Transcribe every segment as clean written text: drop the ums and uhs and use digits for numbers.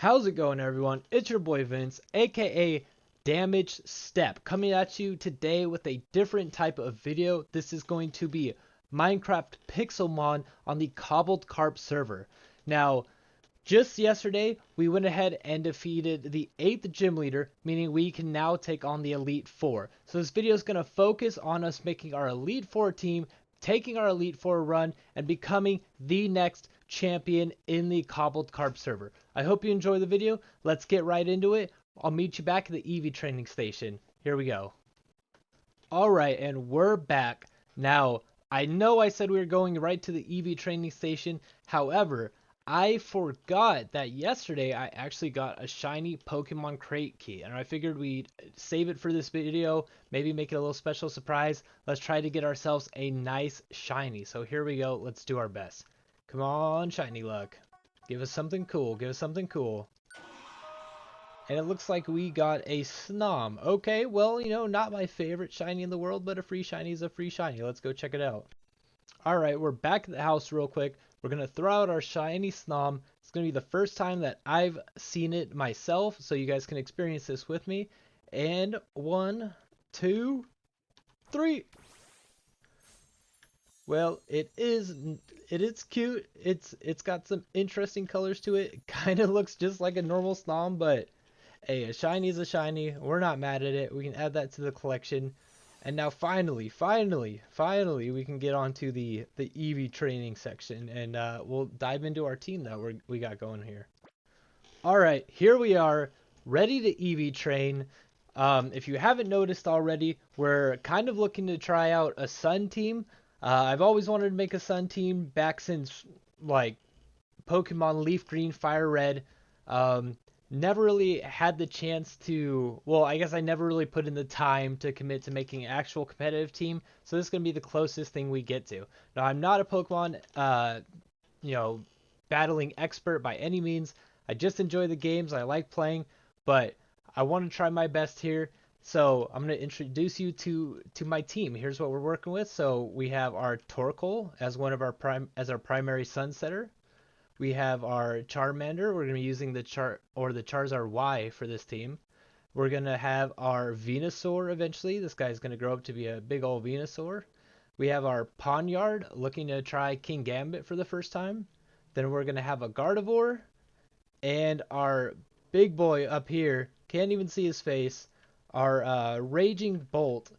How's it going, everyone? It's your boy Vince, aka Damage Step, coming at you today with a different type of video. This is going to be Minecraft Pixelmon on the KobbledKarp server. Now, just yesterday, we went ahead and defeated the 8th gym leader, meaning we can now take on the Elite Four. So this video is going to focus on us making our Elite Four team, taking our Elite Four run, and becoming the next champion in the KobbledKarp server. I hope you enjoy the video. Let's get right into it. I'll meet you back at the Eevee training station. Here we go. Alright, and we're back. Now, I know I said we were going right to the Eevee training station. However, I forgot that yesterday I actually got a shiny Pokemon crate key, and I figured we'd save it for this video, maybe make it a little special surprise. Let's try to get ourselves a nice shiny. So here we go. Let's do our best. Come on, shiny luck. Give us something cool. Give us something cool. And it looks like we got a Snom. Okay, well, not my favorite shiny in the world, but a free shiny is a free shiny. Let's go check it out. Alright, we're back at the house real quick. We're going to throw out our shiny Snom. It's going to be the first time that I've seen it myself, so you guys can experience this with me. And 1, 2, 3. Well, it is cute. It's got some interesting colors to it. It kind of looks just like a normal Snom, but hey, a shiny is a shiny. We're not mad at it. We can add that to the collection. And now finally, we can get onto the Eevee training section, and we'll dive into our team that we got going here. All right, here we are, ready to Eevee train. If you haven't noticed already, we're kind of looking to try out a Sun team. I've always wanted to make a Sun team back since like Pokemon Leaf Green, Fire Red. Never really had the chance to, well, I guess I never really put in the time to commit to making an actual competitive team, so this is going to be the closest thing we get to. Now, I'm not a Pokemon, battling expert by any means. I just enjoy the games, I like playing, but I want to try my best here, so I'm going to introduce you to my team. Here's what we're working with. So we have our Torkoal as one of our primary Sunsetter. We have our Charmander. We're going to be using the Charizard Y for this team. We're going to have our Venusaur eventually. This guy's going to grow up to be a big old Venusaur. We have our Pawniard looking to try Kingambit for the first time. Then we're going to have a Gardevoir. And our big boy up here, can't even see his face, our Raging Bolt.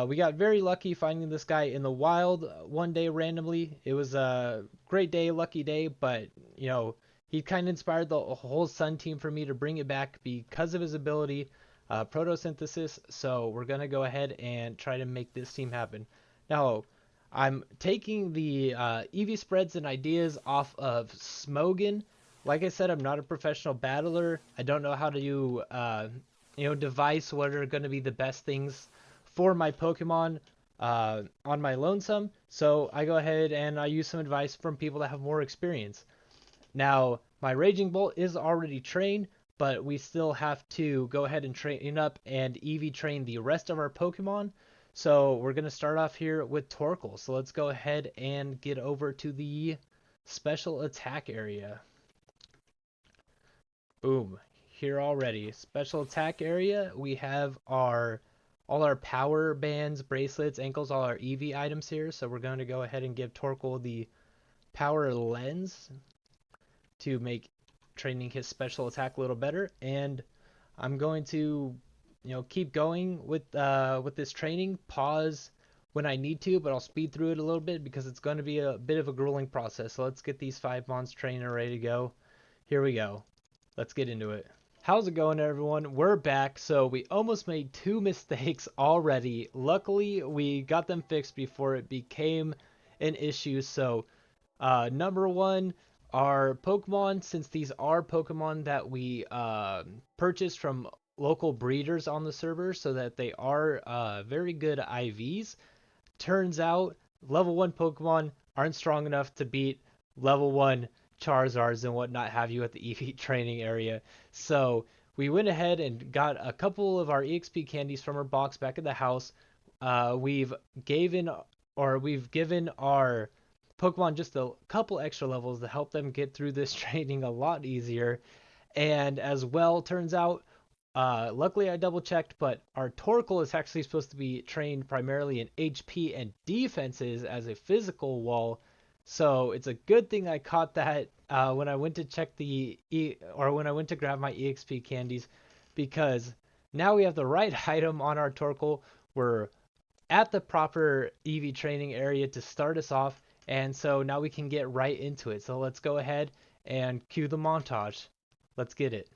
We got very lucky finding this guy in the wild one day randomly. It was a great day, lucky day, but he kind of inspired the whole Sun team for me to bring it back because of his ability, photosynthesis. So we're gonna go ahead and try to make this team happen. Now, I'm taking the Eevee spreads and ideas off of Smogon. Like I said, I'm not a professional battler. I don't know how to devise what are going to be the best things for my Pokemon on my lonesome, so I go ahead and I use some advice from people that have more experience. Now, my Raging Bolt is already trained, but we still have to go ahead and train up and Eevee train the rest of our Pokemon. So we're going to start off here with Torkoal. So let's go ahead and get over to the special attack area. Boom. Here already. Special attack area, we have all our power bands, bracelets, ankles, all our Eevee items here. So we're going to go ahead and give Torkoal the power lens to make training his special attack a little better. And I'm going to, keep going with this training. Pause when I need to, but I'll speed through it a little bit because it's going to be a bit of a grueling process. So let's get these 5 mons trained and ready to go. Here we go. Let's get into it. How's it going, everyone? We're back. So we almost made 2 mistakes already. Luckily, we got them fixed before it became an issue. So number 1, our Pokemon, since these are Pokemon that we purchased from local breeders on the server, so that they are very good IVs, turns out level 1 Pokemon aren't strong enough to beat level 1 Charizards and whatnot have you at the Eevee training area. So we went ahead and got a couple of our EXP candies from our box back at the house. We've given our Pokemon just a couple extra levels to help them get through this training a lot easier. And as well, turns out, luckily I double checked, but our Torkoal is actually supposed to be trained primarily in HP and defenses as a physical wall. So it's a good thing I caught that when I went to check when I went to grab my EXP candies, because now we have the right item on our Torkoal. We're at the proper Eevee training area to start us off, and so now we can get right into it. So let's go ahead and cue the montage. Let's get it.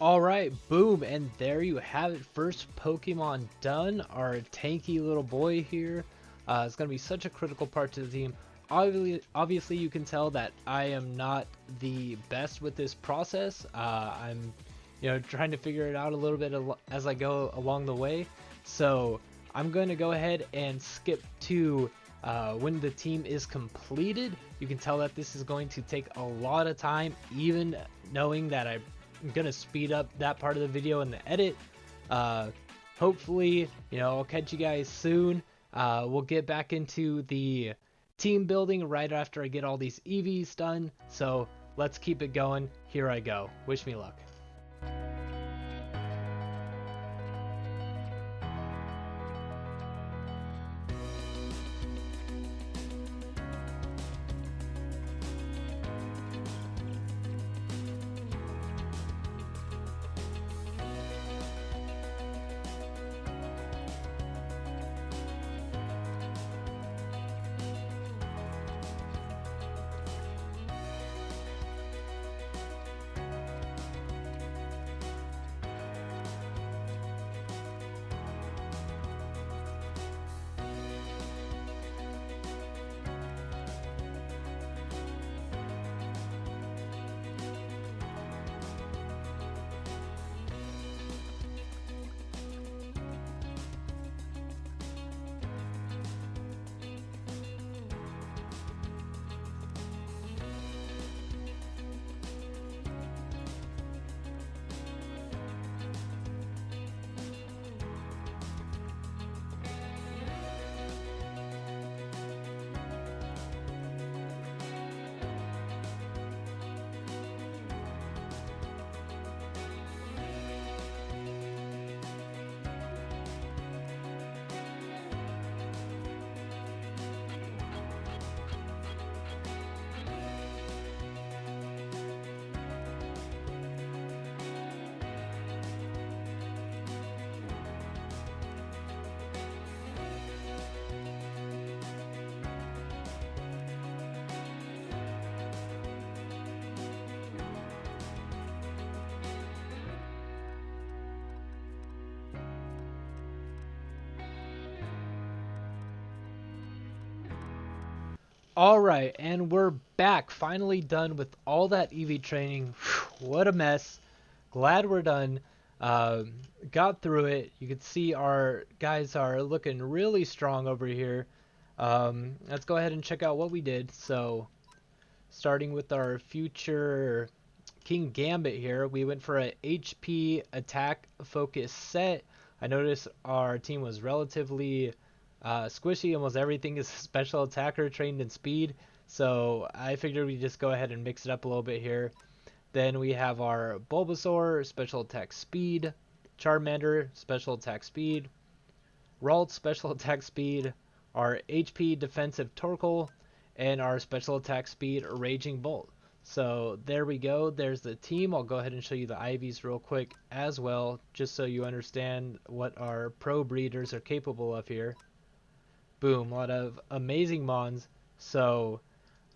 Alright, boom, and there you have it. First Pokemon done. Our tanky little boy here. It's going to be such a critical part to the team. Obviously, you can tell that I am not the best with this process. I'm, trying to figure it out a little bit as I go along the way. So I'm going to go ahead and skip to when the team is completed. You can tell that this is going to take a lot of time, even knowing that I'm gonna speed up that part of the video in the edit. Hopefully, I'll catch you guys soon. We'll get back into the team building right after I get all these EVs done. So let's keep it going. Here I go. Wish me luck. Alright, and we're back, finally done with all that Eevee training. Whew, what a mess. Glad we're done. Got through it. You can see our guys are looking really strong over here. Let's go ahead and check out what we did. So starting with our future Kingambit here, we went for a HP attack focus set. I noticed our team was relatively squishy. Almost everything is special attacker trained in speed. So I figured we'd just go ahead and mix it up a little bit here. Then we have our Bulbasaur, special attack speed, Charmander, special attack speed, Ralt, special attack speed, our HP defensive Torkoal, and our special attack speed Raging Bolt. So there we go. There's the team. I'll go ahead and show you the IVs real quick as well, just so you understand what our pro breeders are capable of here. Boom, a lot of amazing mons. So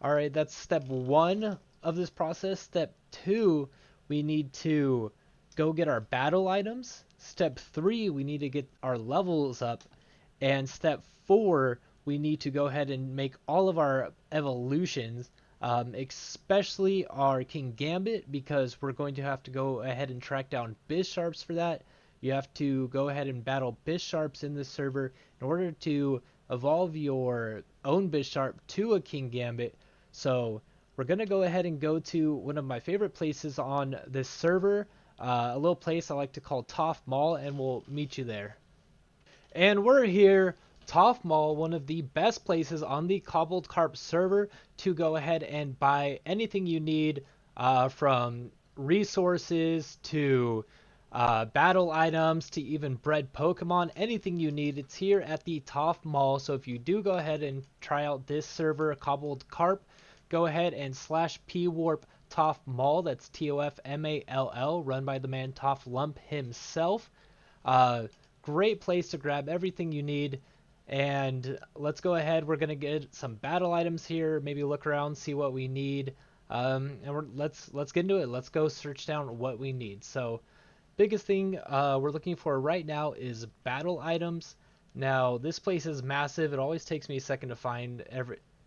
alright, that's step 1 of this process. Step 2, we need to go get our battle items. Step 3, we need to get our levels up. And step 4, we need to go ahead and make all of our evolutions, especially our Kingambit, because we're going to have to go ahead and track down Bisharps for that. You have to go ahead and battle Bisharps in this server in order to evolve your own Bisharp to a Kingambit. So we're going to go ahead and go to one of my favorite places on this server, a little place I like to call Toff Mall, and we'll meet you there. And we're here, Toff Mall, one of the best places on the KobbledKarp server to go ahead and buy anything you need, from resources to battle items to even bred Pokemon, anything you need. It's here at the Toff Mall. So if you do go ahead and try out this server, KobbledKarp, go ahead and /pwarp Toff Mall. That's TOFMALL, run by the man Toff Lump himself. Great place to grab everything you need. And let's go ahead. We're gonna get some battle items here. Maybe look around, see what we need. Let's get into it. Let's go search down what we need. So biggest thing we're looking for right now is battle items. Now this place is massive. It always takes me a second to find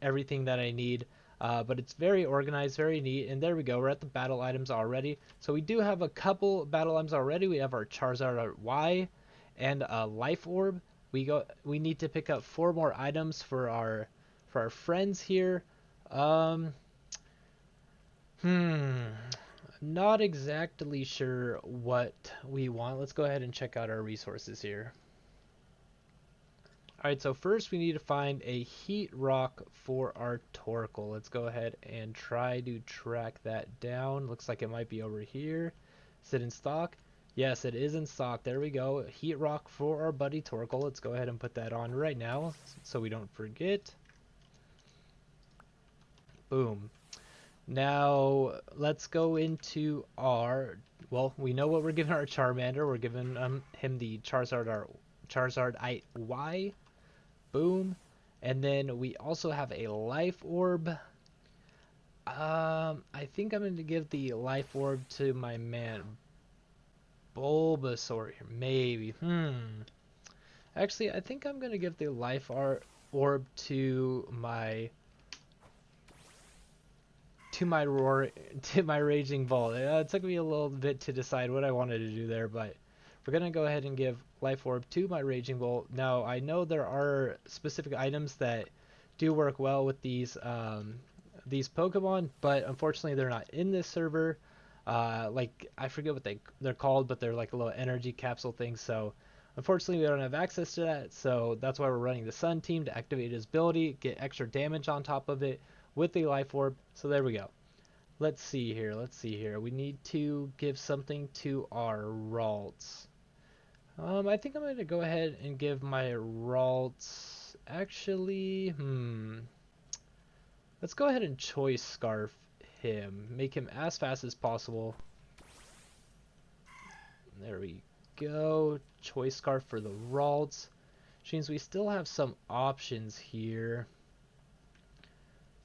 everything that I need. But it's very organized, very neat. And there we go. We're at the battle items already. So we do have a couple battle items already. We have our Charizard Y and a Life Orb. We need to pick up 4 more items for our friends here. Not exactly sure what we want. Let's go ahead and check out our resources here. Alright, so first we need to find a heat rock for our Torkoal. Let's go ahead and try to track that down. Looks like it might be over here. Is it in stock? Yes, it is in stock. There we go. Heat rock for our buddy Torkoal. Let's go ahead and put that on right now so we don't forget. Boom. Now let's go into our, well, we know what we're giving our Charmander. We're giving him the Charizard Y. Boom. And then we also have a Life Orb. I think I'm going to give the Life Orb to my man Bulbasaur here. Maybe. Actually, I think I'm going to give the Life Orb to my Raging Bolt. It took me a little bit to decide what I wanted to do there, but we're gonna go ahead and give Life Orb to my Raging Bolt. Now I know there are specific items that do work well with these Pokemon, but unfortunately they're not in this server. Like I forget what they're called, but they're like a little energy capsule thing. So unfortunately we don't have access to that. So that's why we're running the Sun team to activate his ability, get extra damage on top of it with the Life Orb. So there we go. Let's see here. We need to give something to our Ralts. I think I'm going to go ahead and give my Ralts, actually, let's go ahead and Choice Scarf him. Make him as fast as possible. There we go. Choice Scarf for the Ralts. Which means we still have some options here.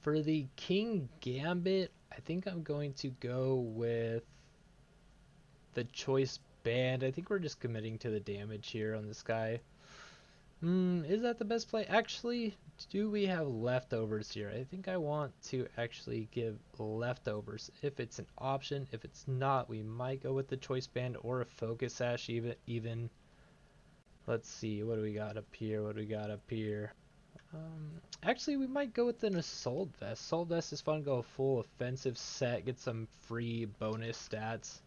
For the Kingambit, I think I'm going to go with the Choice Band. I think we're just committing to the damage here on this guy. Is that the best play? Actually, do we have leftovers here? I think I want to actually give leftovers if it's an option. If it's not, we might go with the Choice Band or a Focus Sash even. Let's see, what do we got up here? Actually, we might go with an assault vest. Assault vest is fun. Go full offensive set. Get some free bonus stats.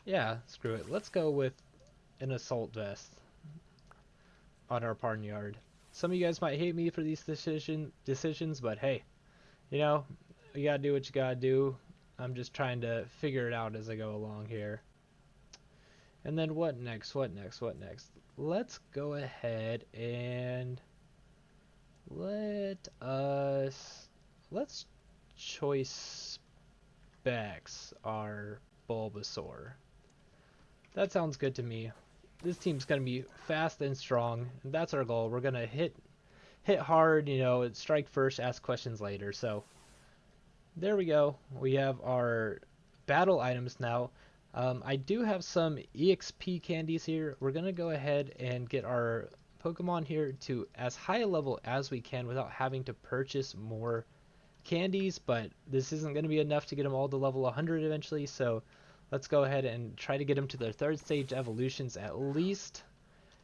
Yeah, screw it. Let's go with an assault vest on our barnyard. Some of you guys might hate me for these decisions, but hey, you know, you gotta do what you gotta do. I'm just trying to figure it out as I go along here. And then what next? What next? What next? Let's go ahead and let's choice specs our Bulbasaur. That sounds good to me. This team's gonna be fast and strong, and that's our goal. We're gonna hit hard, you know, strike first, ask questions later. So there we go. We have our battle items now. I do have some EXP candies here. We're gonna go ahead and get our Pokemon here to as high a level as we can without having to purchase more candies, but this isn't going to be enough to get them all to level 100 eventually, so let's go ahead and try to get them to their third stage evolutions at least.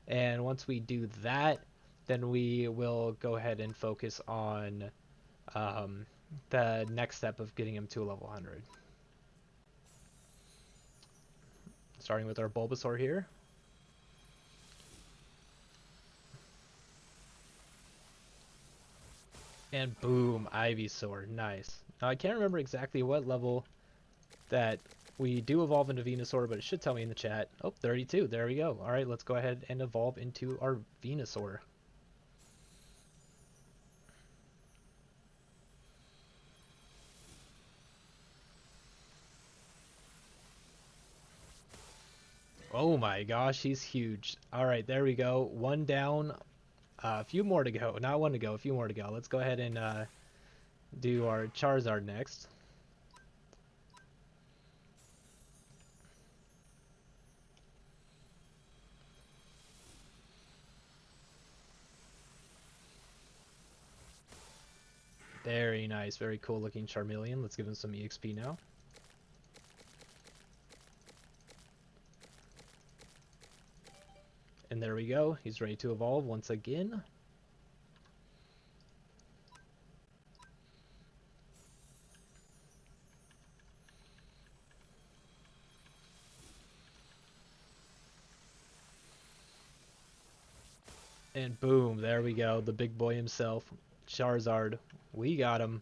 And once we do that, then we will go ahead and focus on the next step of getting them to a level 100. Starting with our Bulbasaur here. And boom, Ivysaur. Nice. Now I can't remember exactly what level that we do evolve into Venusaur, but it should tell me in the chat. Oh, 32. There we go. All right, let's go ahead and evolve into our Venusaur. Oh my gosh, he's huge. All right, there we go. One down. A few more to go. Not one to go, a few more to go. Let's go ahead and do our Charizard next. Very nice, very cool looking Charmeleon. Let's give him some EXP now. And there we go. He's ready to evolve once again. And boom, there we go. The big boy himself, Charizard. We got him.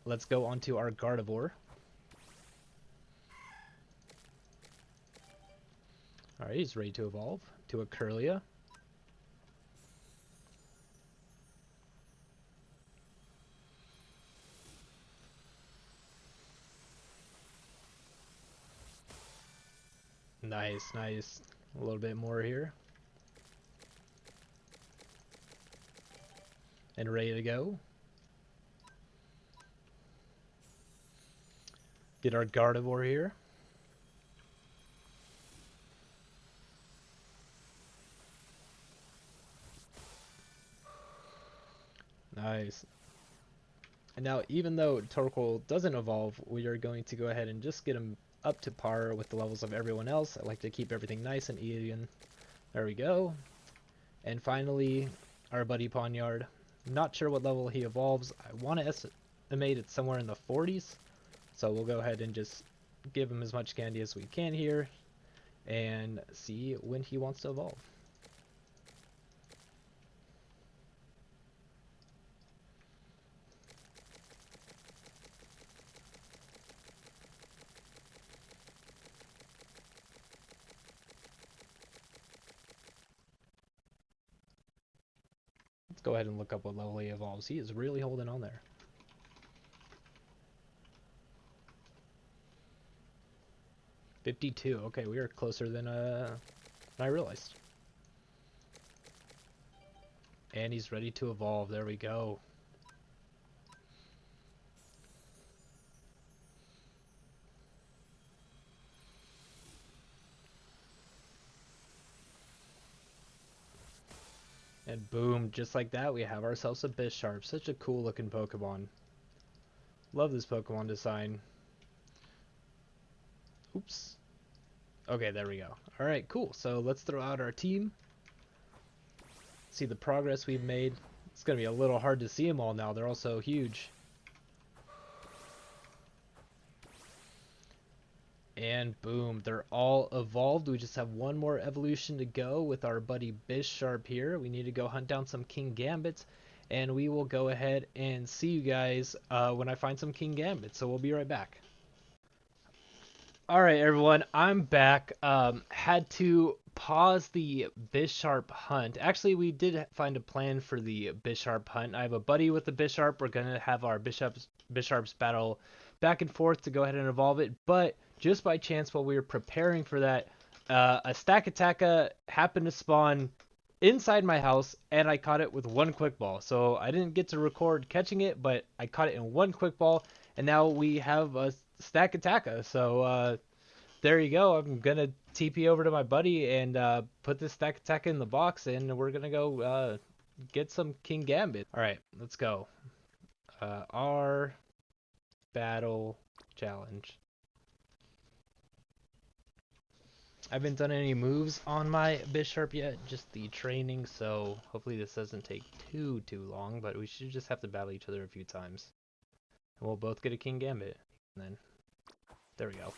Let's go on to our Gardevoir. Alright, he's ready to evolve to a Curlia. Nice, nice. A little bit more here. And ready to go. Get our Gardevoir here. Nice. And now, even though Torkoal doesn't evolve, we are going to go ahead and just get him up to par with the levels of everyone else. I like to keep everything nice and even. There we go. And finally, our buddy Pawniard. Not sure what level he evolves. I want to estimate it somewhere in the 40s. So we'll go ahead and just give him as much candy as we can here and see when he wants to evolve. Let's go ahead and look up what level he evolves. He is really holding on there. $52. Okay, we are closer than I realized. And he's ready to evolve. There we go. And boom, just like that, we have ourselves a Bisharp. Such a cool looking Pokemon. Love this Pokemon design. Oops. Okay, there we go. Alright, cool. So let's throw out our team. See the progress we've made. It's gonna be a little hard to see them all now. They're all so huge. And boom, they're all evolved. We just have one more evolution to go with our buddy Bisharp here. We need to go hunt down some Kingambits, and we will go ahead and see you guys when I find some Kingambits. So we'll be right back. All right, everyone, I'm back. Had to pause the Bisharp hunt. Actually, we did find a plan for the Bisharp hunt. I have a buddy with the Bisharp. We're gonna have our Bisharps battle back and forth to go ahead and evolve it. But just by chance, while we were preparing for that, a stack attacker happened to spawn inside my house, and I caught it with one quick ball. So I didn't get to record catching it, but I caught it in one quick ball, and now we have a stack attacker. So there you go. I'm gonna TP over to my buddy and put this stack attacker in the box, and we're gonna go get some Kingambit. All right, let's go. R battle challenge. I haven't done any moves on my Bisharp yet, just the training, so hopefully this doesn't take too long, but we should just have to battle each other a few times. And we'll both get a Kingambit. And then, there we go.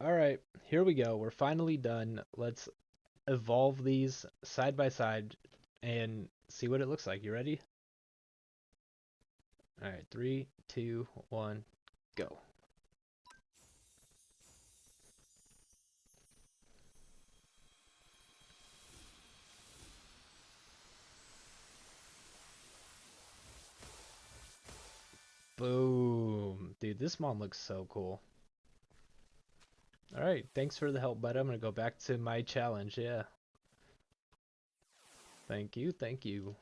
All right, here we go. We're finally done. Let's evolve these side by side and see what it looks like. You ready? All right, 3, 2, 1, go. Boom. Dude, this mon looks so cool. All right, thanks for the help, bud. I'm going to go back to my challenge. Yeah. Thank you. Thank you.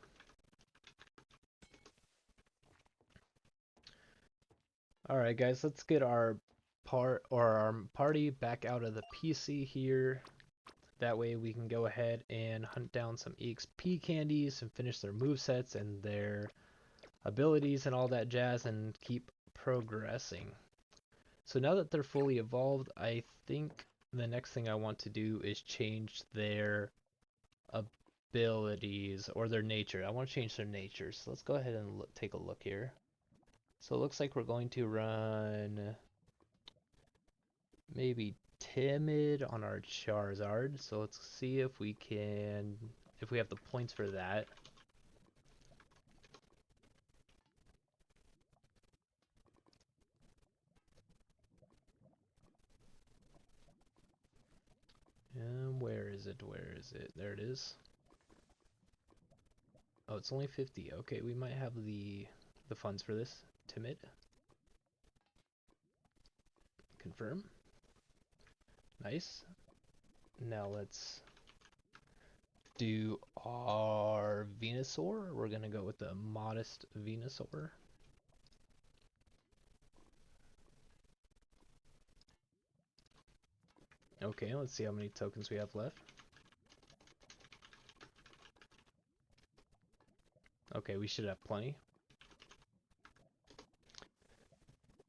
All right, guys, let's get our party back out of the PC here. That way we can go ahead and hunt down some EXP candies and finish their movesets and their abilities and all that jazz and keep progressing. So now that they're fully evolved, I think the next thing I want to do is change their abilities or their nature. I want to change their nature. So let's go ahead and take a look here. So it looks like we're going to run maybe timid on our Charizard. So let's see if we have the points for that. And where is it? Where is it? There it is. Oh, it's only 50. Okay, we might have the funds for this. Timid. Confirm. Nice. Now let's do our Venusaur. We're gonna go with the modest Venusaur. Okay, let's see how many tokens we have left. Okay, we should have plenty.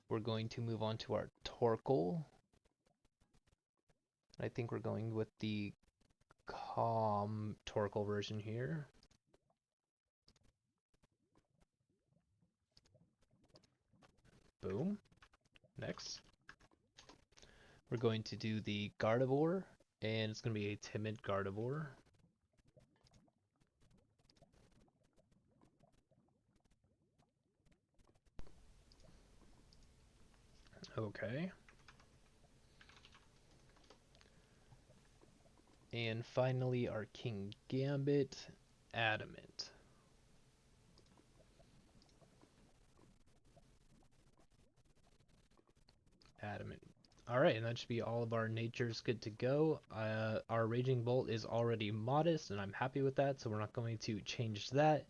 We're going to move on to our Torkoal. I think we're going with the Torkoal version here. Boom. Next. We're going to do the Gardevoir, and it's going to be a timid Gardevoir. Okay. And finally, our Kingambit, Adamant. Adamant. Alright, and that should be all of our natures good to go. Our Raging Bolt is already modest, and I'm happy with that, so we're not going to change that.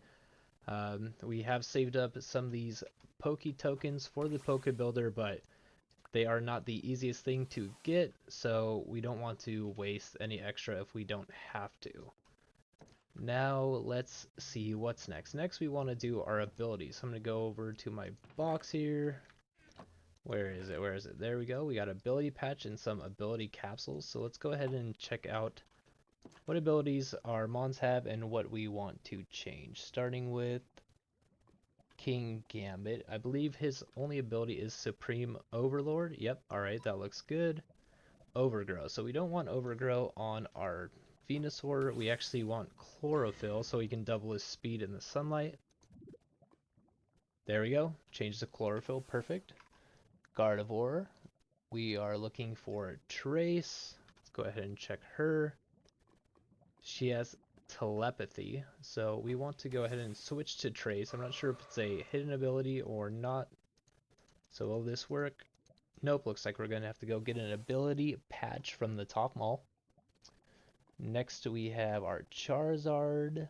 We have saved up some of these Poke tokens for the Poke Builder, but they are not the easiest thing to get, so we don't want to waste any extra if we don't have to. Now let's see what's next. Next we want to do our abilities. So I'm going to go over to my box here. Where is it? Where is it? There we go. We got ability patch and some ability capsules. So let's go ahead and check out what abilities our Mons have and what we want to change. Starting with Kingambit. I believe his only ability is Supreme Overlord. Yep, alright, that looks good. Overgrow. So we don't want Overgrow on our Venusaur. We actually want Chlorophyll so he can double his speed in the sunlight. There we go. Change the Chlorophyll. Perfect. Gardevoir. We are looking for Trace. Let's go ahead and check her. She has Telepathy, so we want to go ahead and switch to Trace. I'm not sure if it's a hidden ability or not. So will this work? Nope, looks like we're going to have to go get an ability patch from the top mall. Next we have our Charizard,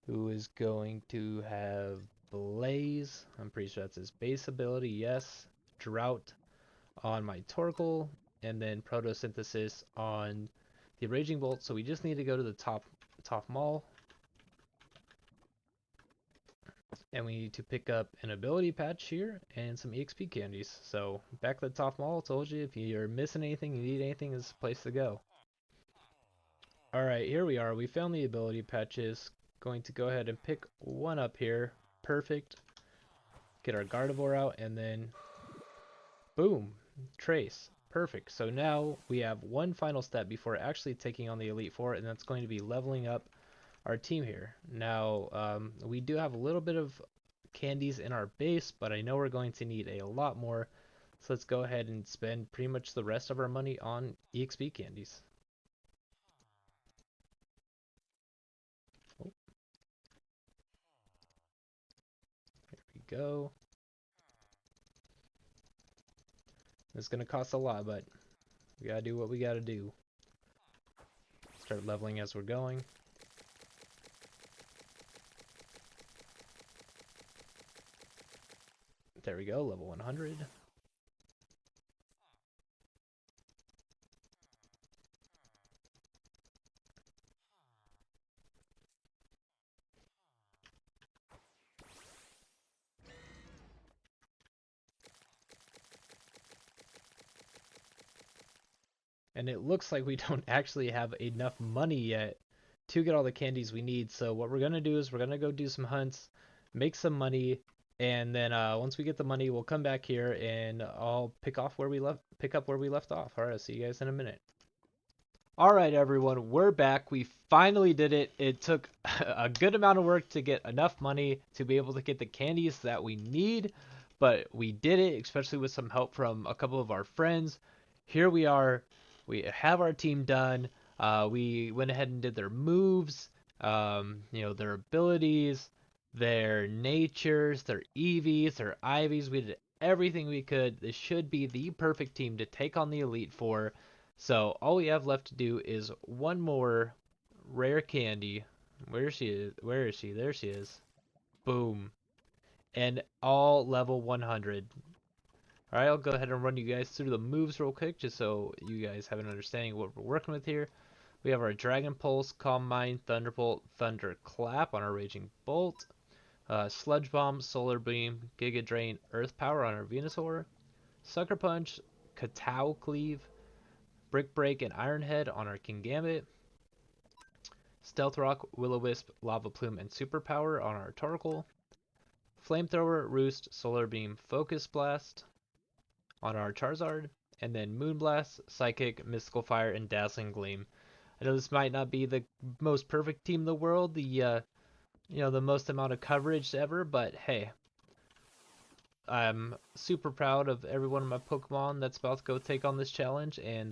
who is going to have Blaze. I'm pretty sure that's his base ability, yes. Drought on my Torkoal, and then Photosynthesis on the Raging Bolt. So we just need to go to the top mall, and we need to pick up an ability patch here and some EXP candies. So back at the top mall, told you if you're missing anything, you need anything, this is the place to go. Alright, here we are. We found the ability patches. Going to go ahead and pick one up here. Perfect. Get our Gardevoir out, and then boom, Trace. Perfect. So now we have one final step before actually taking on the Elite Four, and that's going to be leveling up our team here. Now, we do have a little bit of candies in our base, but I know we're going to need a lot more. So let's go ahead and spend pretty much the rest of our money on EXP candies. Oh. There we go. It's going to cost a lot, but we got to do what we got to do. Start leveling as we're going. There we go, level 100. And it looks like we don't actually have enough money yet to get all the candies we need. So what we're going to do is we're going to go do some hunts, make some money, and then once we get the money, we'll come back here and I'll pick up where we left off. All right, I'll see you guys in a minute. All right, everyone, we're back. We finally did it. It took a good amount of work to get enough money to be able to get the candies that we need, but we did it, especially with some help from a couple of our friends. Here we are. We have our team done. We went ahead and did their moves, their abilities, their natures, their Eevees, their Ivies. We did everything we could. This should be the perfect team to take on the Elite Four. So all we have left to do is one more rare candy. Where is she? Where is she? There she is. Boom. And all level 100. All right, I'll go ahead and run you guys through the moves real quick, just so you guys have an understanding of what we're working with here. We have our Dragon Pulse, Calm Mind, Thunderbolt, Thunderclap on our Raging Bolt, Sludge Bomb, Solar Beam, Giga Drain, Earth Power on our Venusaur, Sucker Punch, Katow Cleave, Brick Break, and Iron Head on our Kingambit, Stealth Rock, Will-O-Wisp, Lava Plume, and Superpower on our Torkoal, Flamethrower, Roost, Solar Beam, Focus Blast on our Charizard, and then Moonblast, Psychic, Mystical Fire, and Dazzling Gleam. I know this might not be the most perfect team in the world, the most amount of coverage ever, but hey, I'm super proud of every one of my Pokemon that's about to go take on this challenge, and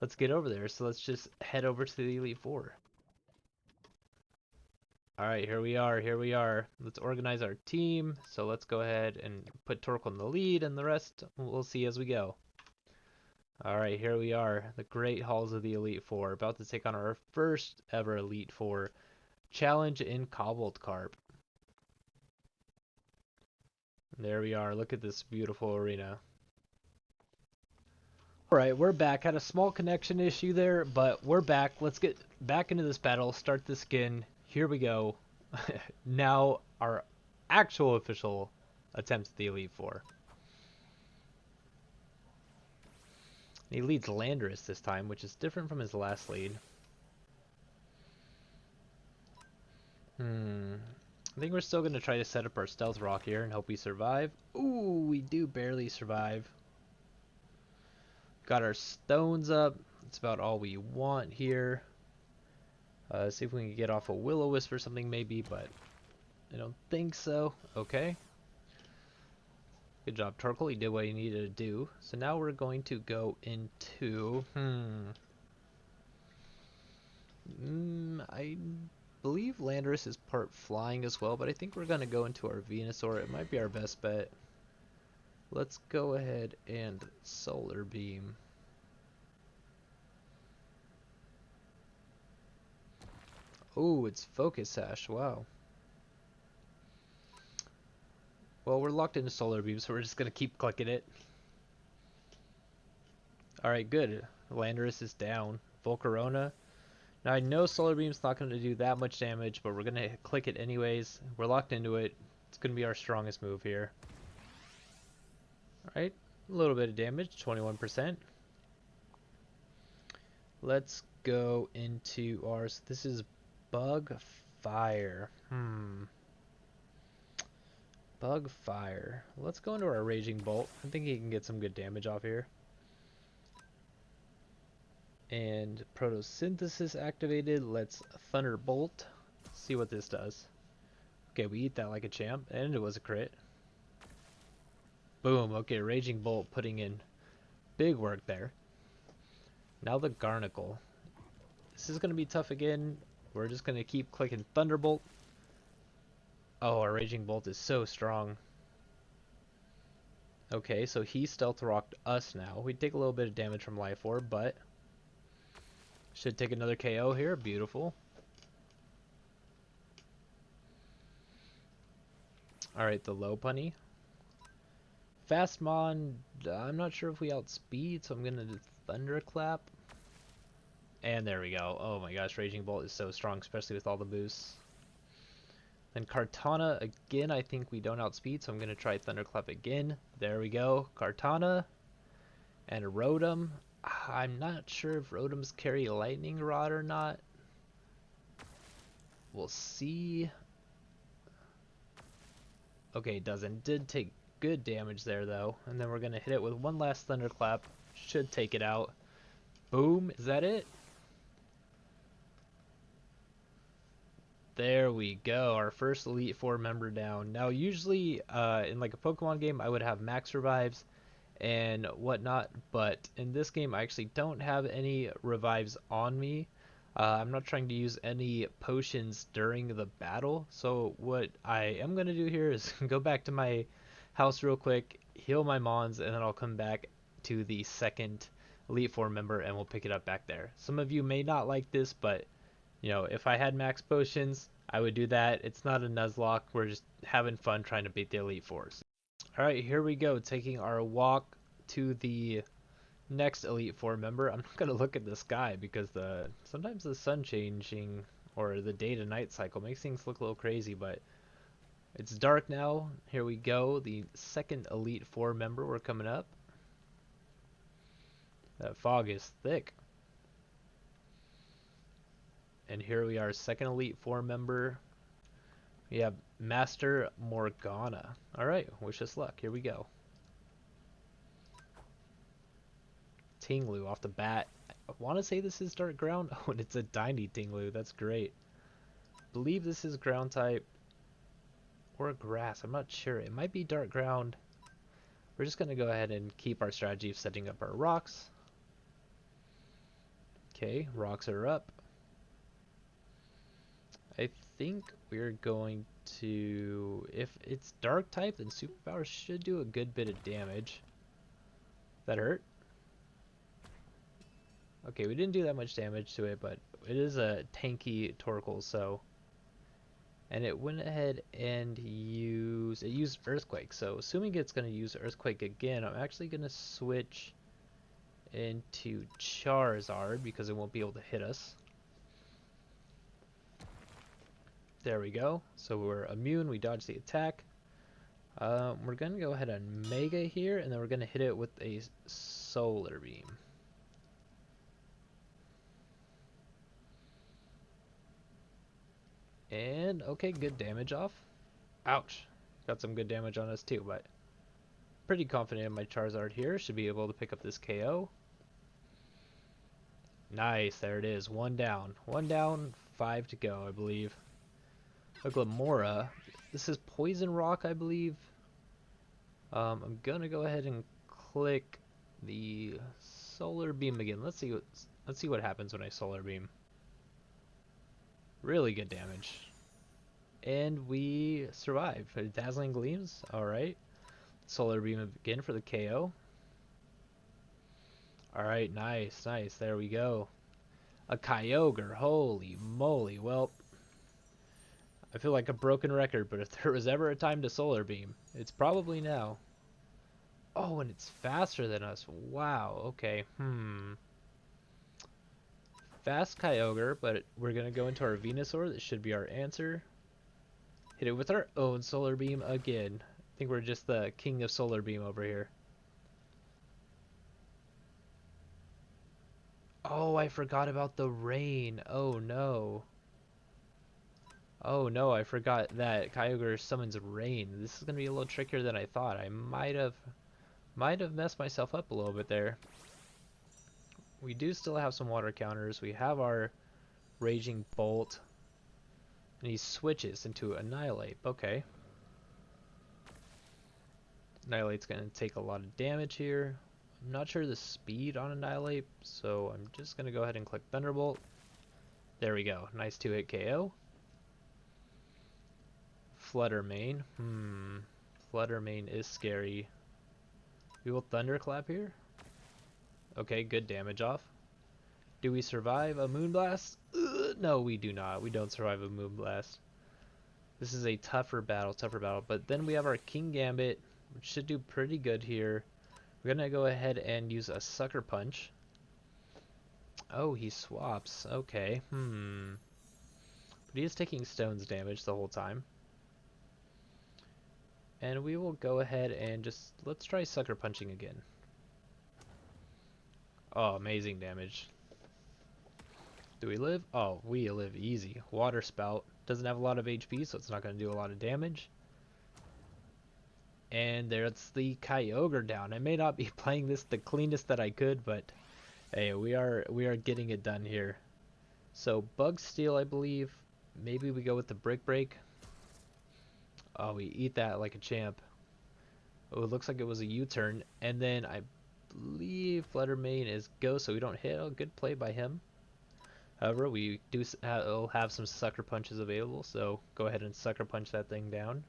let's get over there. So let's just head over to the Elite Four. All right, here we are. Here we are. Let's organize our team. So let's go ahead and put Torkoal in the lead, and the rest we'll see as we go. All right, here we are. The Great Halls of the Elite Four, about to take on our first ever Elite Four challenge in KobbledKarp. There we are. Look at this beautiful arena. Alright, we're back. Had a small connection issue there, but we're back. Let's get back into this battle, start the skin. Here we go. Now, our actual official attempt at the Elite Four. He leads Landorus this time, which is different from his last lead. I think we're still going to try to set up our Stealth Rock here and hope we survive. Ooh, we do barely survive. Got our stones up. That's about all we want here. See if we can get off a Will-O-Wisp or something maybe, but I don't think so. Okay. Good job, Torkoal. You did what you needed to do. So now we're going to go into... I believe Landorus is part flying as well, but I think we're going to go into our Venusaur. It might be our best bet. Let's go ahead and Solar Beam. Oh, it's Focus Sash. Wow. Well, we're locked into Solar Beam, so we're just going to keep clicking it. Alright, good. Landorus is down. Volcarona. Now, I know Solar Beam's not going to do that much damage, but we're going to click it anyways. We're locked into it. It's going to be our strongest move here. Alright, a little bit of damage, 21%. Let's go into ours. This is Bug Fire. Bug Fire. Let's go into our Raging Bolt. I think he can get some good damage off here. And Photosynthesis activated. Let's Thunderbolt. See what this does. Okay, we eat that like a champ, and it was a crit. Boom. Okay, Raging Bolt putting in big work there. Now the Garnacle. This is going to be tough again. We're just going to keep clicking Thunderbolt. Oh, our Raging Bolt is so strong. Okay, so he Stealth Rocked us now. We take a little bit of damage from Life Orb, but should take another KO here. Beautiful. Alright, the Lopunny. Fastmon, I'm not sure if we outspeed, so I'm going to do Thunderclap. And there we go. Oh my gosh, Raging Bolt is so strong, especially with all the boosts. Then Kartana, again, I think we don't outspeed, so I'm going to try Thunderclap again. There we go. Kartana. And Rotom. I'm not sure if Rotoms carry Lightning Rod or not. We'll see. Okay, it doesn't. Did take good damage there, though. And then we're going to hit it with one last Thunderclap. Should take it out. Boom. Is that it? There we go. Our first Elite Four member down. Now, usually in like a Pokemon game, I would have max revives and whatnot. But in this game, I actually don't have any revives on me. I'm not trying to use any potions during the battle. So what I am going to do here is go back to my house real quick, heal my Mons, and then I'll come back to the second Elite Four member and we'll pick it up back there. Some of you may not like this, but you know, if I had max potions, I would do that. It's not a Nuzlocke. We're just having fun trying to beat the Elite Fours. Alright, here we go, taking our walk to the next Elite Four member. I'm not gonna look at the sky because sometimes the sun changing or the day to night cycle makes things look a little crazy, but it's dark now. Here we go, the second Elite Four member. We're coming up. That fog is thick. And here we are, second Elite Four member. We have Master Morgana. Alright, wish us luck. Here we go. Tinglu off the bat. I want to say this is dark ground. Oh, and it's a tiny Tinglu. That's great. I believe this is ground type or a grass. I'm not sure. It might be dark ground. We're just going to go ahead and keep our strategy of setting up our rocks. Okay, rocks are up. I think we're going to... If it's dark type, then superpower should do a good bit of damage. That hurt? Okay, we didn't do that much damage to it, but it is a tanky Torkoal, so... And it went ahead and used Earthquake, so assuming it's going to use Earthquake again, I'm actually going to switch into Charizard because it won't be able to hit us. There we go. So we're immune, we dodge the attack. We're going to go ahead and Mega here, and then we're going to hit it with a Solar Beam. And, okay, good damage off. Ouch. Got some good damage on us too, but pretty confident in my Charizard here. Should be able to pick up this KO. Nice, there it is. One down. One down, 5 to go, I believe. A Glamora. This is Poison Rock, I believe. I'm gonna go ahead and click the Solar Beam again. Let's see what happens when I Solar Beam. Really good damage. And we survive. Dazzling Gleams. Alright. Solar Beam again for the KO. Alright, nice, nice. There we go. A Kyogre. Holy moly. Well, I feel like a broken record, but if there was ever a time to Solar Beam, it's probably now. Oh, and it's faster than us. Wow, okay. Fast Kyogre, but we're going to go into our Venusaur. That should be our answer. Hit it with our own Solar Beam again. I think we're just the king of Solar Beam over here. Oh, I forgot about the rain. Oh no. Oh no, I forgot that Kyogre summons rain. This is going to be a little trickier than I thought. I might have messed myself up a little bit there. We do still have some water counters. We have our Raging Bolt. And he switches into Annihilate. Okay. Annihilate's going to take a lot of damage here. I'm not sure the speed on Annihilate, so I'm just going to go ahead and click Thunderbolt. There we go. Nice 2-hit KO. Flutter Mane. Flutter Mane is scary. We will Thunderclap here. Okay, good damage off. Do we survive a Moonblast? No, we do not. We don't survive a Moonblast. This is a tougher battle. But then we have our Kingambit, which should do pretty good here. We're going to go ahead and use a Sucker Punch. Oh, he swaps. Okay, But he is taking Stone's damage the whole time. And we will go ahead and let's try Sucker Punching again. Oh, amazing damage. Do we live? Oh, we live easy. Water Spout. Doesn't have a lot of HP, so it's not going to do a lot of damage. And there's the Kyogre down. I may not be playing this the cleanest that I could, but hey, we are getting it done here. So Bug Steel, I believe. Maybe we go with the Brick Break. Oh, we eat that like a champ. Oh, it looks like it was a U-turn. And then I believe Flutter Mane is go, so we don't hit. Oh, good play by him. However, we do have some Sucker Punches available, so go ahead and Sucker Punch that thing down.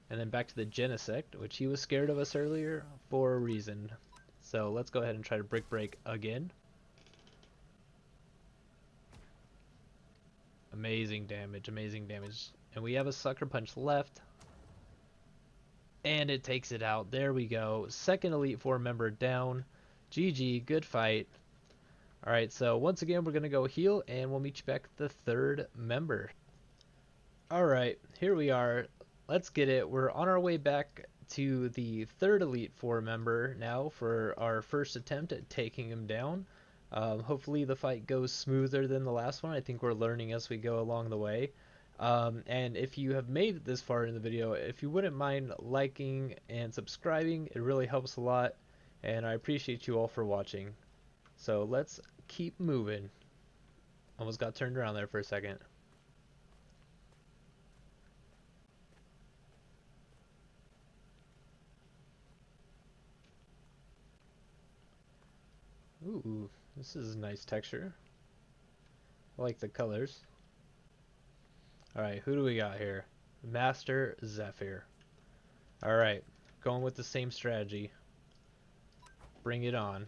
And then back to the Genesect, which he was scared of us earlier for a reason. So let's go ahead and try to Brick Break again. Amazing damage, amazing damage. And we have a Sucker Punch left. And it takes it out. There we go. Second Elite Four member down. GG, good fight. Alright, so once again, we're going to go heal, and we'll meet you back at the third member. Alright, here we are. Let's get it. We're on our way back to the third Elite Four member now for our first attempt at taking him down. Hopefully the fight goes smoother than the last one. I think we're learning as we go along the way. And if you have made it this far in the video, if you wouldn't mind liking and subscribing, it really helps a lot. And I appreciate you all for watching. So let's keep moving. Almost got turned around there for a second. Ooh, this is a nice texture. I like the colors. Alright, who do we got here? Master Zephyr. Alright, going with the same strategy. Bring it on.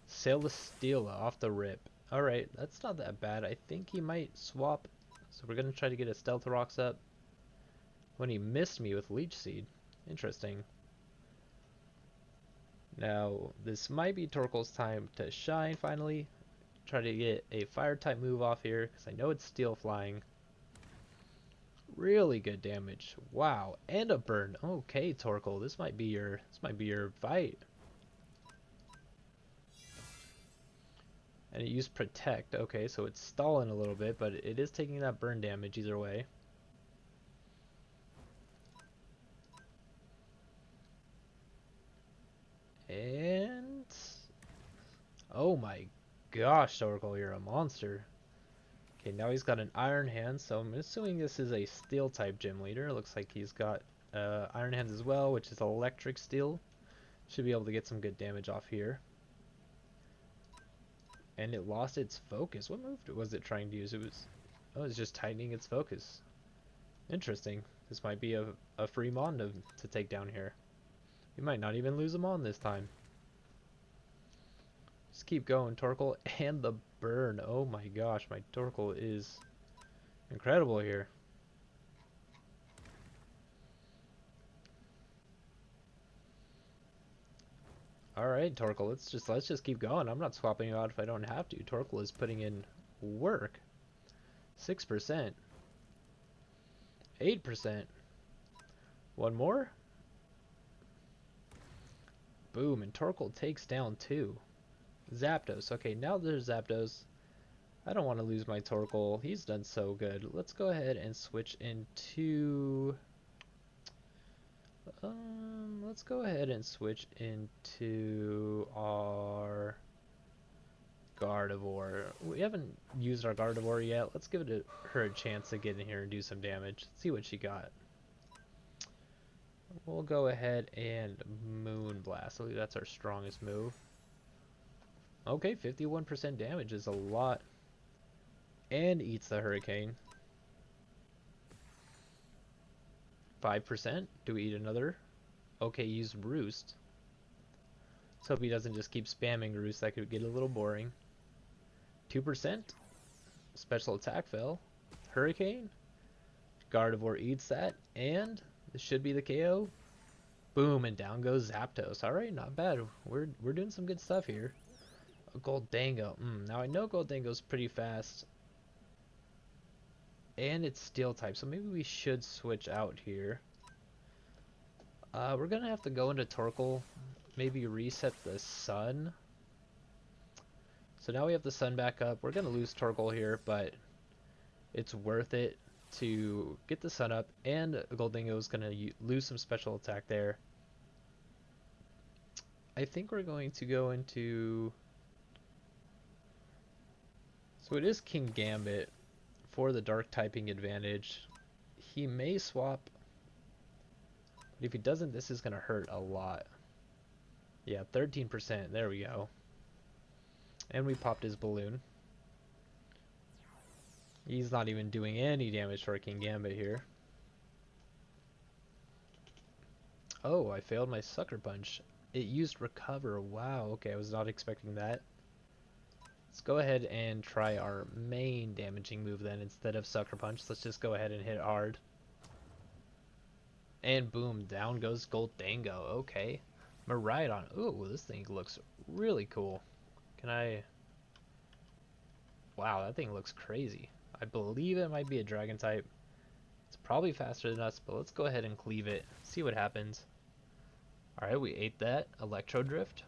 Sail the Steel off the rip. Alright, that's not that bad. I think he might swap. So we're going to try to get a Stealth Rocks up. When he missed me with Leech Seed. Interesting. Now, this might be Torkoal's time to shine finally. Try to get a fire type move off here, because I know it's steel flying. Really good damage. Wow, and a burn. Okay, Torkoal, this might be your fight. And it used Protect. Okay, so it's stalling a little bit, but it is taking that burn damage either way. And oh my gosh, Torkoal, you're a monster. Okay, now he's got an Iron Hand, so I'm assuming this is a Steel type gym leader. Looks like he's got Iron Hands as well, which is Electric Steel. Should be able to get some good damage off here. And it lost its focus. What move was it trying to use? It was just tightening its focus. Interesting. This might be a free Mon to take down here. We might not even lose a Mon this time. Just keep going, Torkoal. And the burn. Oh my gosh, my Torkoal is incredible here. Alright, Torkoal, let's just keep going. I'm not swapping you out if I don't have to. Torkoal is putting in work. 6%. 8%. One more. Boom, and Torkoal takes down 2. Zapdos. Okay, now there's Zapdos. I don't want to lose my Torkoal. He's done so good. Let's go ahead and switch into... let's go ahead and switch into our Gardevoir. We haven't used our Gardevoir yet. Let's give her a chance to get in here and do some damage. See what she got. We'll go ahead and Moonblast. I believe that's our strongest move. Okay, 51% damage is a lot. And eats the Hurricane. 5%. Do we eat another? Okay, use Roost. Let's hope he doesn't just keep spamming Roost. That could get a little boring. 2%. Special attack fell. Hurricane. Gardevoir eats that. And this should be the KO. Boom, and down goes Zapdos. Alright, not bad. We're doing some good stuff here. A Goldango. Now I know Goldango's pretty fast. And it's Steel type, so maybe we should switch out here. We're gonna have to go into Torkoal, maybe reset the sun. So now we have the sun back up. We're gonna lose Torkoal here, but it's worth it to get the sun up, and Goldango is gonna lose some special attack there. I think we're going to go into... So it is Kingambit for the dark typing advantage. He may swap, but if he doesn't, this is going to hurt a lot. Yeah, 13%. There we go. And we popped his balloon. He's not even doing any damage for a Kingambit here. Oh, I failed my Sucker Punch. It used Recover. Wow, okay, I was not expecting that. Let's go ahead and try our main damaging move then instead of Sucker Punch. Let's just go ahead and hit hard. And boom, down goes Goldango. Okay. Maridon. Ooh, this thing looks really cool. Can I... Wow, that thing looks crazy. I believe it might be a dragon type. It's probably faster than us, but let's go ahead and cleave it. See what happens. Alright, we ate that. Electro Drift.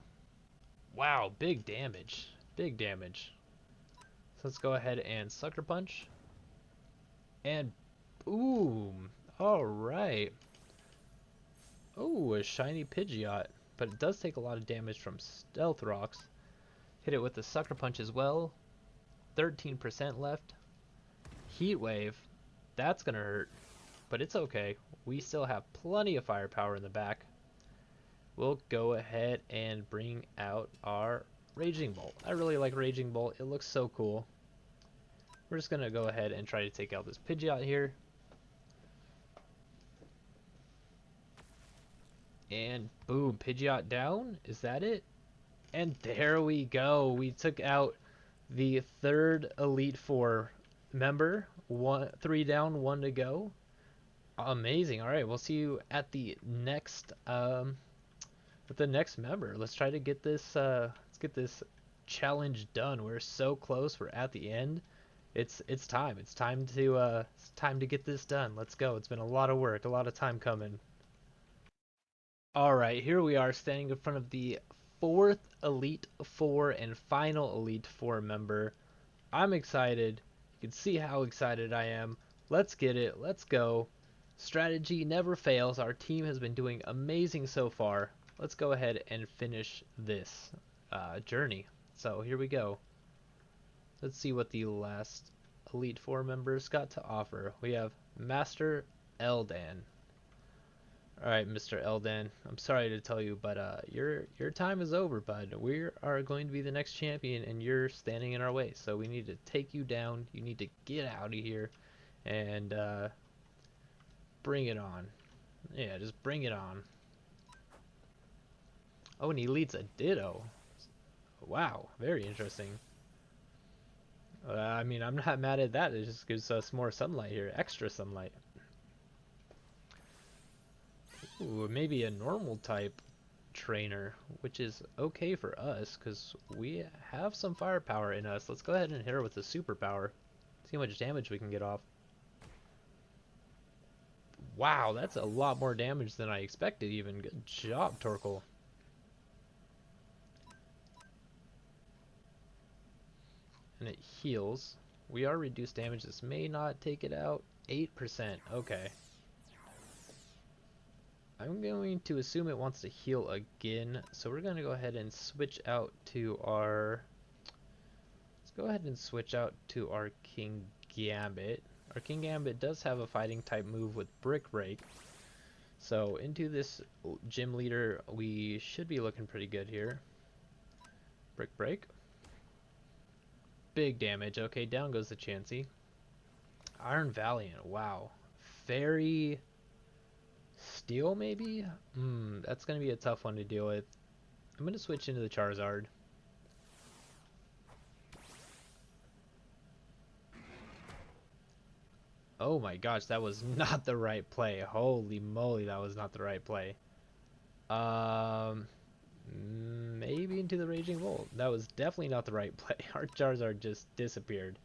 Wow, big damage. Big damage. So let's go ahead and Sucker Punch. And boom. Alright. Oh, a shiny Pidgeot. But it does take a lot of damage from Stealth Rocks. Hit it with the Sucker Punch as well. 13% left. Heat Wave. That's gonna hurt. But it's okay. We still have plenty of firepower in the back. We'll go ahead and bring out our Raging Bolt. I really like Raging Bolt. It looks so cool. We're just gonna go ahead and try to take out this Pidgeot here. And boom, Pidgeot down. Is that it? And there we go. We took out the third Elite Four member. 3 down, 1 to go. Amazing. All right, we'll see you at the next member. Let's try to get this let's get this challenge done. We're so close. We're at the end. It's time. It's time to get this done. Let's go. It's been a lot of work, a lot of time coming. All right, here we are standing in front of the 4th Elite Four and final Elite Four member. I'm excited. You can see how excited I am. Let's get it. Let's go. Strategy never fails. Our team has been doing amazing so far. Let's go ahead and finish this journey. So here we go. Let's see what the last Elite Four members got to offer. We have Master Eldan. Alright, Mr. Eldan, I'm sorry to tell you, but your time is over, bud. We are going to be the next champion, and you're standing in our way. So we need to take you down. You need to get out of here and bring it on. Yeah, just bring it on. Oh, and he leads a Ditto. Wow, very interesting. I mean, I'm not mad at that. It just gives us more sunlight here, extra sunlight. Ooh, maybe a normal type trainer, which is okay for us because we have some firepower in us. Let's go ahead and hit her with the superpower. See how much damage we can get off. Wow, that's a lot more damage than I expected even. Good job, Torkoal. And it heals. We are reduced damage. This may not take it out. 8%. Okay. I'm going to assume it wants to heal again, so we're going to go ahead and switch out to our... Let's go ahead and switch out to our Kingambit. Our Kingambit does have a fighting type move with Brick Break. So into this gym leader, we should be looking pretty good here. Brick Break. Big damage. Okay, down goes the Chansey. Iron Valiant. Wow. Fairy... Steel, maybe? That's going to be a tough one to deal with. I'm going to switch into the Charizard. Oh my gosh, that was not the right play. Holy moly, that was not the right play. Maybe into the Raging Volt. That was definitely not the right play. Our Charizard just disappeared.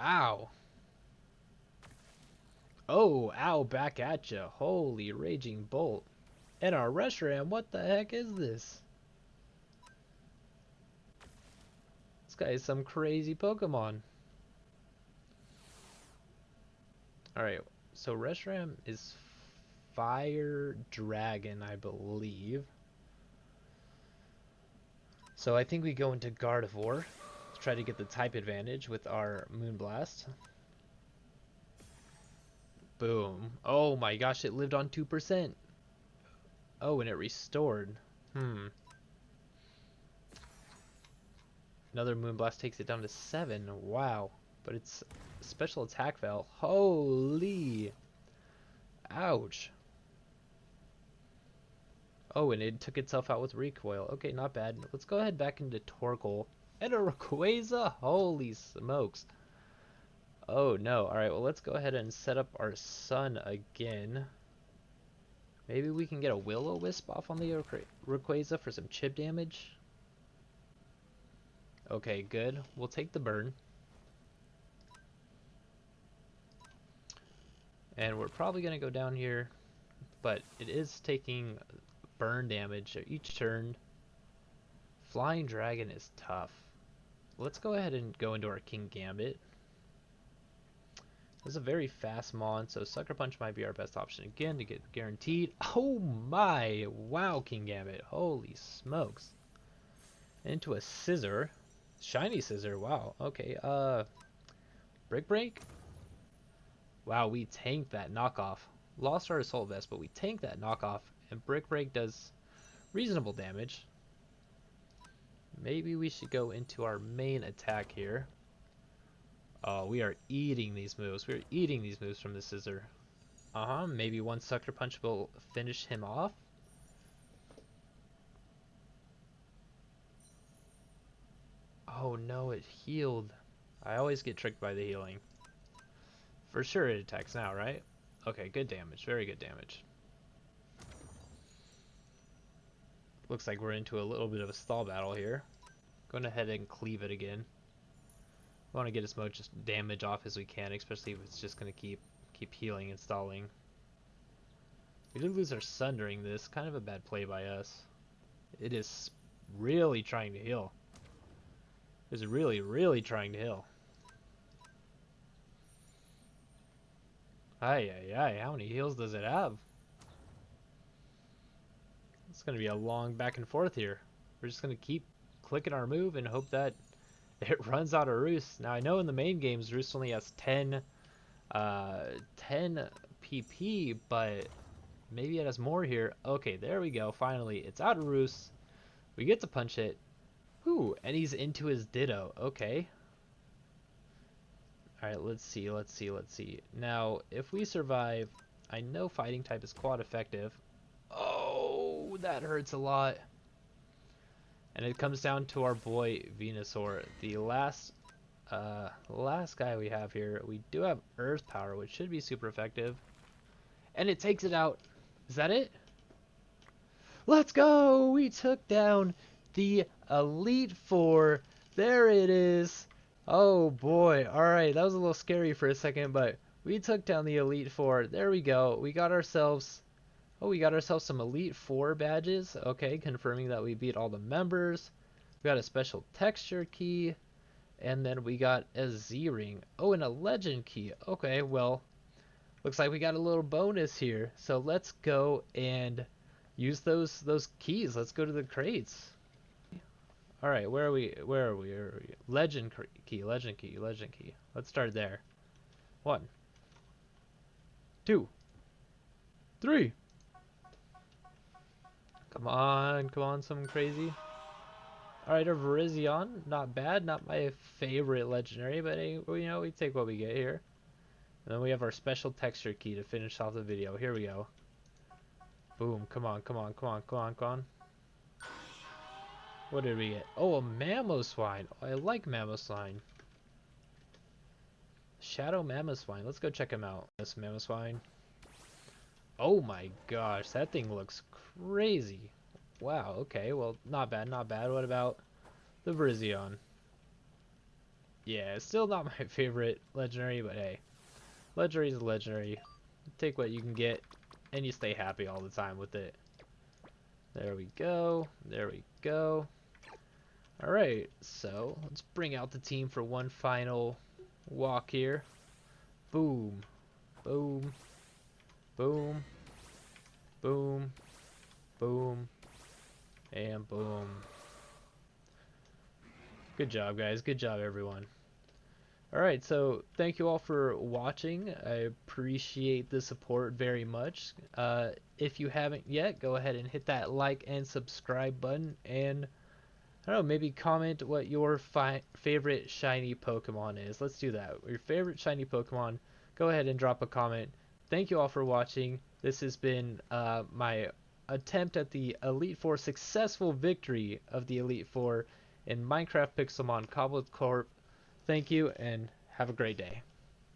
Ow. Oh, ow, back at ya. Holy Raging Bolt. And our Reshiram, what the heck is this? This guy is some crazy Pokemon. Alright, so Reshiram is Fire Dragon, I believe. So I think we go into Gardevoir to try to get the type advantage with our Moonblast. Boom. Oh my gosh, it lived on 2%. Oh, and it restored. Another Moonblast takes it down to 7. Wow. But its special attack fell. Holy. Ouch. Oh, and it took itself out with Recoil. Okay, not bad. Let's go ahead back into Torkoal. And a Rayquaza? Holy smokes. Oh no. Alright, well let's go ahead and set up our sun again. Maybe we can get a Will-O-Wisp off on the Rayquaza for some chip damage. Okay, good. We'll take the burn. And we're probably going to go down here, but it is taking burn damage each turn. Flying Dragon is tough. Let's go ahead and go into our Kingambit. This is a very fast mon, so Sucker Punch might be our best option again to get guaranteed. Oh my! Wow, Kingambit. Holy smokes. Into a Scissor. Shiny Scissor. Wow. Okay. Brick Break? Wow, we tanked that knockoff. Lost our Assault Vest, but we tanked that knockoff, and Brick Break does reasonable damage. Maybe we should go into our main attack here. Oh, we are eating these moves. We're eating these moves from the Scissor. Maybe one Sucker Punch will finish him off. Oh no, it healed. I always get tricked by the healing. For sure it attacks now, right? Okay, good damage. Very good damage. Looks like we're into a little bit of a stall battle here. Going ahead and cleave it again. We want to get as much damage off as we can, especially if it's just going to keep healing and stalling. We did lose our sun during this. Kind of a bad play by us. It is really trying to heal. It's really, really trying to heal. Ay, ay, ay. How many heals does it have? It's going to be a long back and forth here. We're just going to keep clicking our move and hope that it runs out of Roost. Now, I know in the main games, Roost only has 10 PP, but maybe it has more here. Okay, there we go. Finally, it's out of Roost. We get to punch it. Ooh, and he's into his Ditto. Okay. Alright, let's see. Now, if we survive, I know Fighting type is quite effective. Oh, that hurts a lot. And it comes down to our boy Venusaur, the last guy we have here. We do have Earth Power, which should be super effective. And it takes it out. Is that it? Let's go! We took down the Elite Four. There it is. Oh boy. Alright, that was a little scary for a second, but we took down the Elite Four. There we go. We got ourselves some Elite Four badges. Okay, confirming that we beat all the members. We got a special texture key. And then we got a Z-ring. Oh, and a legend key. Okay, well, looks like we got a little bonus here. So let's go and use those keys. Let's go to the crates. All right, where are we? Legend key. Let's start there. 1, 2, 3. Come on, something crazy. Alright, a Virizion, not bad, not my favorite legendary, but hey, you know, we take what we get here. And then we have our special texture key to finish off the video. Here we go. Boom, come on. What did we get? Oh, a Mamoswine. Oh, I like Mamoswine. Shadow Mamoswine. Let's go check him out. This Mamoswine. Oh my gosh, that thing looks crazy. Wow, okay, well, not bad. What about the Virizion? Yeah, still not my favorite legendary, but hey. Legendary is legendary. Take what you can get, and you stay happy all the time with it. There we go. Alright, so let's bring out the team for one final walk here. Boom. Boom. Boom. Boom. Boom. And boom. Good job, guys. Good job, everyone. Alright, so thank you all for watching. I appreciate the support very much. If you haven't yet, go ahead and hit that like and subscribe button. And, I don't know, maybe comment what your favorite shiny Pokemon is. Let's do that. Your favorite shiny Pokemon, go ahead and drop a comment. Thank you all for watching. This has been my attempt at the Elite Four, successful victory of the Elite Four in Minecraft Pixelmon KobbledKarp. Thank you and have a great day.